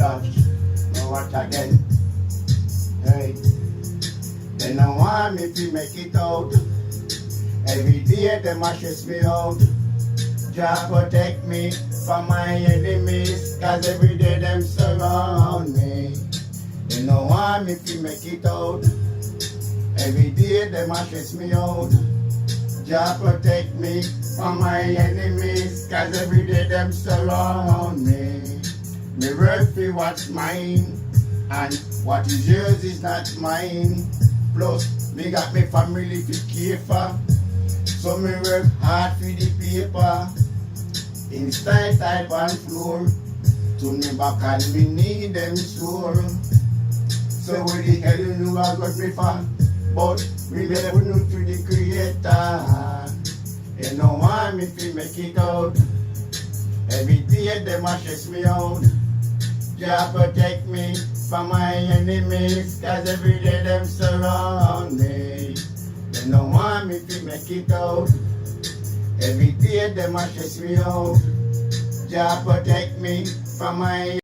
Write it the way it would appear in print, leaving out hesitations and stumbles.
dash. Know what again? Hey, they don't want me to make it out. Every day them a stress me out. Jah protect me from my enemies, cause every day them surround me. They don't want me to make it out. Every day them a stress me out. Jah protect me from my enemies, cause every day them surround me. Me work for what's mine, and what is yours is not mine. Plus, me got me family to care for, so me work hard for the paper. In style type and floor, to me back and me need them sure. So what the hell you know I got me for? But we never know to the creator. You know want me to make it out. Every day them a stress me out. Jah protect me from my enemies, cause every day them surround me. They don't want me to make it out. Every day them a stress me out. Jah protect me from my